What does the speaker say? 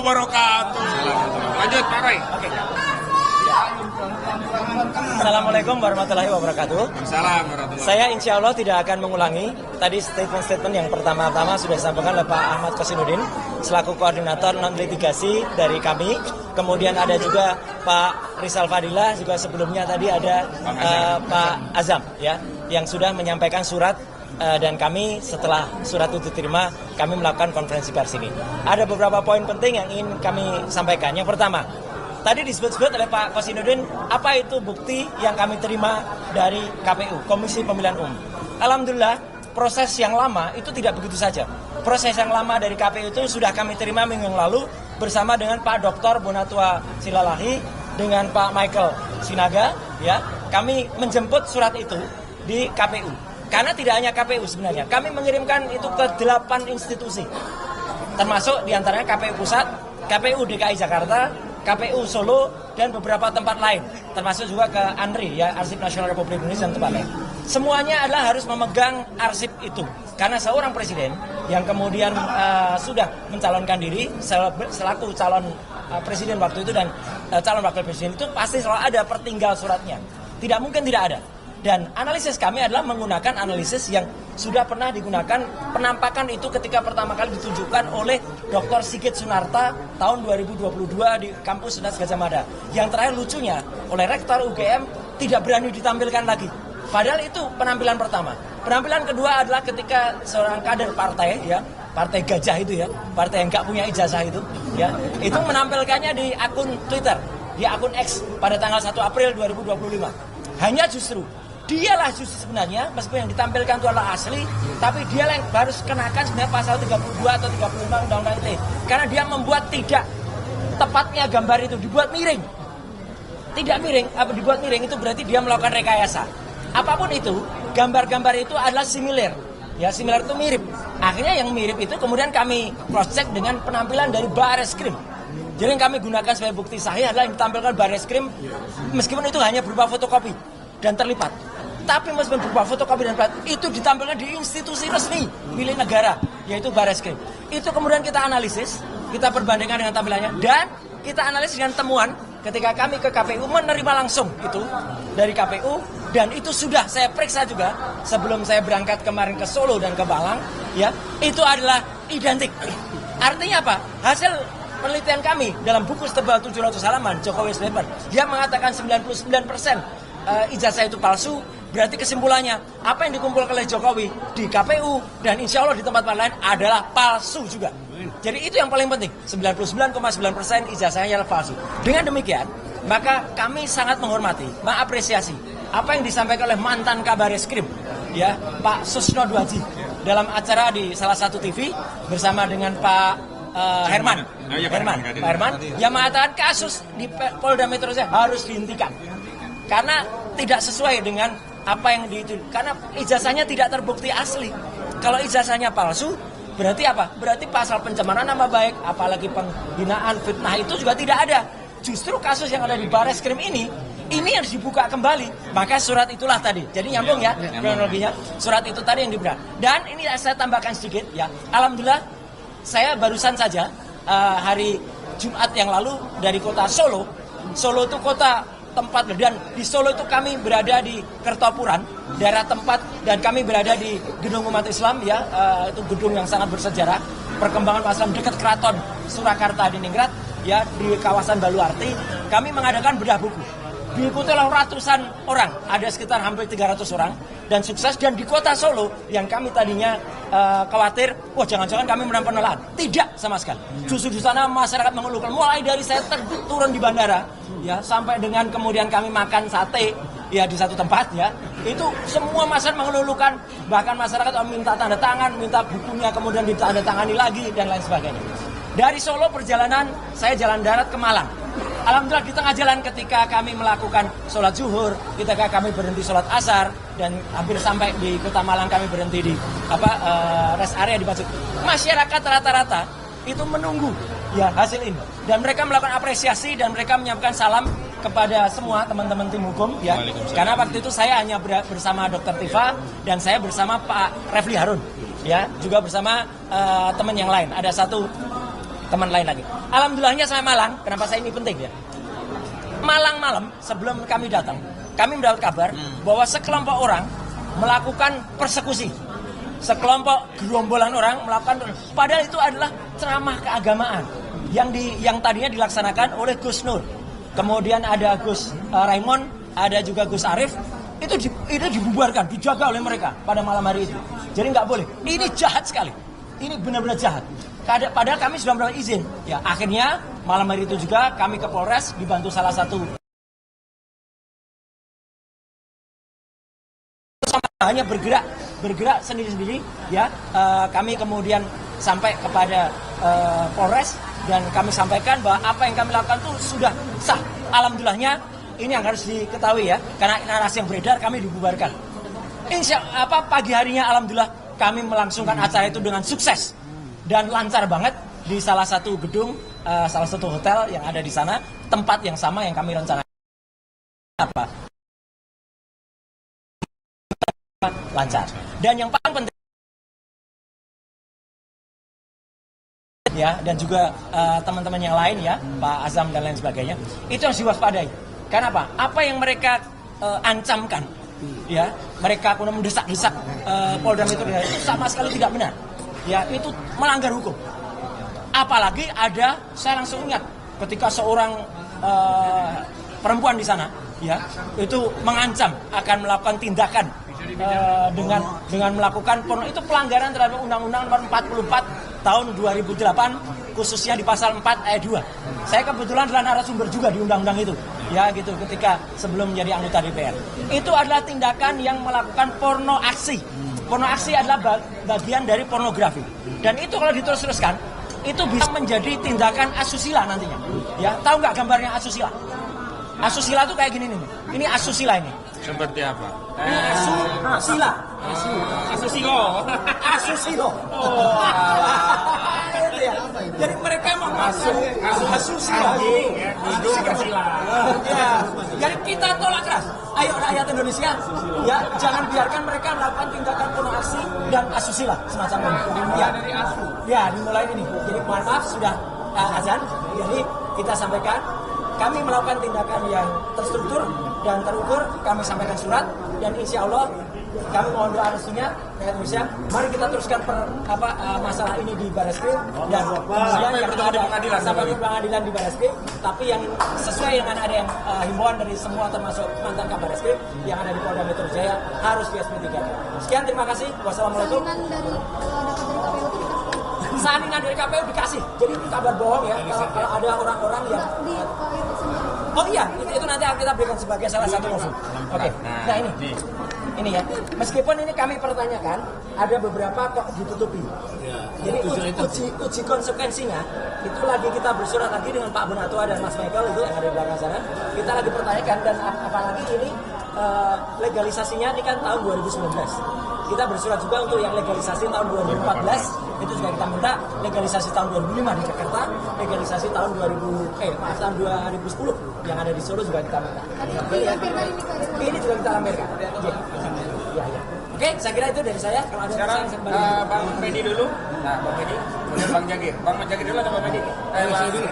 wabarakatuh. Lanjut Pak Roy. Oke. Assalamualaikum warahmatullahi wabarakatuh. Salam warahmatullahi. Saya insya Allah tidak akan mengulangi tadi statement yang pertama-tama sudah disampaikan oleh Pak Ahmad Kosinudin selaku koordinator non litigasi dari kami. Kemudian ada juga Pak Rizal Fadilah, juga sebelumnya tadi ada Pak Azam ya yang sudah menyampaikan surat. Dan kami setelah surat itu diterima, kami melakukan konferensi pers ini. Ada beberapa poin penting yang ingin kami sampaikan. Yang pertama, tadi disebut-sebut oleh Pak Kosinudin, apa itu bukti yang kami terima dari KPU, Komisi Pemilihan Umum. Alhamdulillah, proses yang lama itu tidak begitu saja. Proses yang lama dari KPU itu sudah kami terima minggu yang lalu bersama dengan Pak Dr. Bonatua Silalahi, dengan Pak Michael Sinaga. Ya, kami menjemput surat itu di KPU. Karena tidak hanya KPU sebenarnya, kami mengirimkan itu ke 8 institusi. Termasuk diantaranya KPU Pusat, KPU DKI Jakarta, KPU Solo, dan beberapa tempat lain. Termasuk juga ke ANRI, ya, Arsip Nasional Republik Indonesia dan tempat lain. Semuanya adalah harus memegang arsip itu. Karena seorang presiden yang kemudian sudah mencalonkan diri selaku calon presiden waktu itu dan calon wakil presiden itu pasti selalu ada pertinggal suratnya. Tidak mungkin tidak ada. Dan analisis kami adalah menggunakan analisis yang sudah pernah digunakan penampakan itu ketika pertama kali ditunjukkan oleh Dr. Sigit Sunarta tahun 2022 di kampus Unas Gadjah Mada. Yang terakhir lucunya oleh Rektor UGM tidak berani ditampilkan lagi. Padahal itu penampilan pertama. Penampilan kedua adalah ketika seorang kader partai, ya, partai gajah itu ya, partai yang nggak punya ijazah itu, ya, itu menampilkannya di akun Twitter, di akun X pada tanggal 1 April 2025. Hanya justru dialah justru sebenarnya, meskipun yang ditampilkan itu adalah asli, tapi dia yang harus kenakan sebenarnya pasal 32 atau 35 Undang-Undang ITE. Karena dia membuat tidak tepatnya gambar itu, dibuat miring. Tidak miring, dibuat miring itu berarti dia melakukan rekayasa. Apapun itu, gambar-gambar itu adalah similar. Ya, similar itu mirip. Akhirnya yang mirip itu kemudian kami cross-check dengan penampilan dari Barreskrim. Jadi yang kami gunakan sebagai bukti sahih adalah yang ditampilkan Barreskrim, meskipun itu hanya berupa fotokopi dan terlipat. Tapi meskipun berupa fotokopi dan plat, itu ditampilkan di institusi resmi milik negara, yaitu Barreskrim. Itu kemudian kita analisis, kita perbandingkan dengan tampilannya, dan kita analisis dengan temuan ketika kami ke KPU menerima langsung itu dari KPU, dan itu sudah saya periksa juga sebelum saya berangkat kemarin ke Solo dan ke Malang, ya, itu adalah identik. Artinya apa? Hasil penelitian kami dalam buku setebal 700 halaman, Jokowi's Paper, dia mengatakan 99% ijazah itu palsu. Berarti kesimpulannya, apa yang dikumpulkan oleh Jokowi di KPU dan insya Allah di tempat lain adalah palsu juga. Jadi itu yang paling penting, 99,9% ijazahnya adalah palsu. Dengan demikian, maka kami sangat menghormati, mengapresiasi apa yang disampaikan oleh mantan Kabareskrim, ya, Pak Susno Dwaji, dalam acara di salah satu TV bersama dengan Pak Herman, yang mengatakan kasus di Polda Metro Jaya harus dihentikan karena tidak sesuai dengan apa yang karena ijazahnya tidak terbukti asli. Kalau ijazahnya palsu, berarti apa? Berarti pasal pencemaran nama baik, apalagi penghinaan, fitnah itu juga tidak ada. Justru kasus yang ada di Barreskrim ini harus dibuka kembali. Maka surat itulah tadi. Jadi nyambung ya kronologinya. Surat itu tadi yang diberikan. Dan ini saya tambahkan sedikit ya. Alhamdulillah saya barusan saja hari Jumat yang lalu dari kota Solo. Solo itu kota tempat, dan di Solo itu kami berada di Kertopuran, daerah tempat, dan kami berada di Gedung Umat Islam, ya, itu gedung yang sangat bersejarah, perkembangan Islam dekat Keraton Surakarta di Ningrat, ya, di kawasan Baluarti. Kami mengadakan bedah buku, diikuti oleh ratusan orang, ada sekitar hampir 300 orang, dan sukses. Dan di kota Solo yang kami tadinya khawatir, wah jangan-jangan kami menang penolakan, tidak sama sekali. Justru di sana masyarakat mengeluhkan, mulai dari saya turun di bandara, ya, sampai dengan kemudian kami makan sate, ya, di satu tempat, ya, itu semua masyarakat mengeluhkan, bahkan masyarakat minta tanda tangan, minta bukunya kemudian ditandatangani lagi dan lain sebagainya. Dari Solo perjalanan saya jalan darat ke Malang. Alhamdulillah di tengah jalan ketika kami melakukan sholat zuhur, ketika kami berhenti sholat asar, dan hampir sampai di kota Malang kami berhenti di rest area di Batu. Masyarakat rata-rata itu menunggu, ya, hasil ini, dan mereka melakukan apresiasi dan mereka menyampaikan salam kepada semua teman-teman tim hukum, ya, karena waktu itu saya hanya bersama Dr. Tifa dan saya bersama Pak Refli Harun, ya, juga bersama teman yang lain. Ada satu teman lain lagi. Alhamdulillahnya saya Malang, kenapa saya ini penting ya? Malang malam sebelum kami datang, kami mendapat kabar bahwa sekelompok orang melakukan persekusi. Sekelompok gerombolan orang melakukan, padahal itu adalah ceramah keagamaan yang tadinya dilaksanakan oleh Gus Nur. Kemudian ada Gus Raimon, ada juga Gus Arif. Itu dibubarkan, dijaga oleh mereka pada malam hari itu. Jadi nggak boleh. Ini jahat sekali. Ini benar-benar jahat. Padahal kami sudah mendapat izin. Ya, akhirnya malam hari itu juga kami ke Polres dibantu salah satu. Hanya bergerak sendiri-sendiri. Ya, kami kemudian sampai kepada Polres dan kami sampaikan bahwa apa yang kami lakukan itu sudah sah. Alhamdulillahnya ini yang harus diketahui ya, karena narasi yang beredar kami dibubarkan. Pagi harinya alhamdulillah kami melangsungkan acara itu dengan sukses dan lancar banget di salah satu gedung, salah satu hotel yang ada di sana, tempat yang sama yang kami rencanakan. Lancar. Dan yang paling penting ya, dan juga teman-teman yang lain ya, Pak Azam dan lain sebagainya, itu harus diwaspadai. Kenapa? Apa yang mereka ancamkan, ya, mereka kemudian mendesak-desak Polda Metro Jaya itu sama sekali tidak benar. Ya, itu melanggar hukum. Apalagi ada, saya langsung ingat ketika seorang perempuan di sana, ya, itu mengancam akan melakukan tindakan dengan melakukan porno. Itu pelanggaran terhadap Undang-Undang Nomor 44 tahun 2008, khususnya di pasal 4 ayat 2. Saya kebetulan adalah narasumber juga di undang-undang itu. Ya gitu, ketika sebelum menjadi anggota DPR. Itu adalah tindakan yang melakukan porno aksi. Porno aksi adalah bagian dari pornografi. Dan itu kalau diterus-teruskan, itu bisa menjadi tindakan asusila nantinya. Ya, tahu nggak gambarnya asusila? Asusila itu kayak gini nih. Ini asusila ini. Seperti apa? Ini asusila. Asusilo. Asusilo. Ya. Jadi mereka mau masuk asusila. Ya. Jadi kita tolak keras. Ayo rakyat Indonesia, ya jangan biarkan mereka melakukan tindakan porno aksi dan asusila semacam ini. Ya, ya dimulai ini. Jadi mohon maaf sudah azan. Jadi kita sampaikan. Kami melakukan tindakan yang terstruktur dan terukur. Kami sampaikan surat dan insya Allah kami mohon doa restunya rakyat Indonesia. Mari kita teruskan masalah ini di Barreskrim dan kemudian yang ada sampai ke pengadilan di Barreskrim. Tapi yang sesuai dengan ada yang himbauan dari semua termasuk mantan Kabar Reskrim yang ada di Polda Metro Jaya harus di SP3. Sekian, terima kasih. Wassalamualaikum. Salinan dari KPU dikasih. Jadi itu kabar bohong ya. Kalau ada orang-orang yang oh iya, itu nanti kita berikan sebagai salah satu motif. Oke. Nah ini ya. Meskipun ini kami pertanyakan, ada beberapa kok ditutupi. Jadi uji konsekuensinya itu lagi kita bersurat lagi dengan Pak Bonatua dan Mas Michael itu yang ada di belakang sana. Kita lagi pertanyakan dan apalagi ini legalisasinya ini kan tahun 2019. Kita bersurat juga untuk yang legalisasi tahun 2014 itu juga kita minta, legalisasi tahun 2005 di Jakarta, legalisasi tahun 2010 yang ada di Solo juga kita minta. Ini juga kita lampirkan. Ya. Oke, saya kira itu dari saya. Kalau ada sekarang Bang Pedi dulu. Nah, Bang Pedi, kemudian Bang Jagir. Bang Jagir dulu atau Bang Pedi? Saya dulu.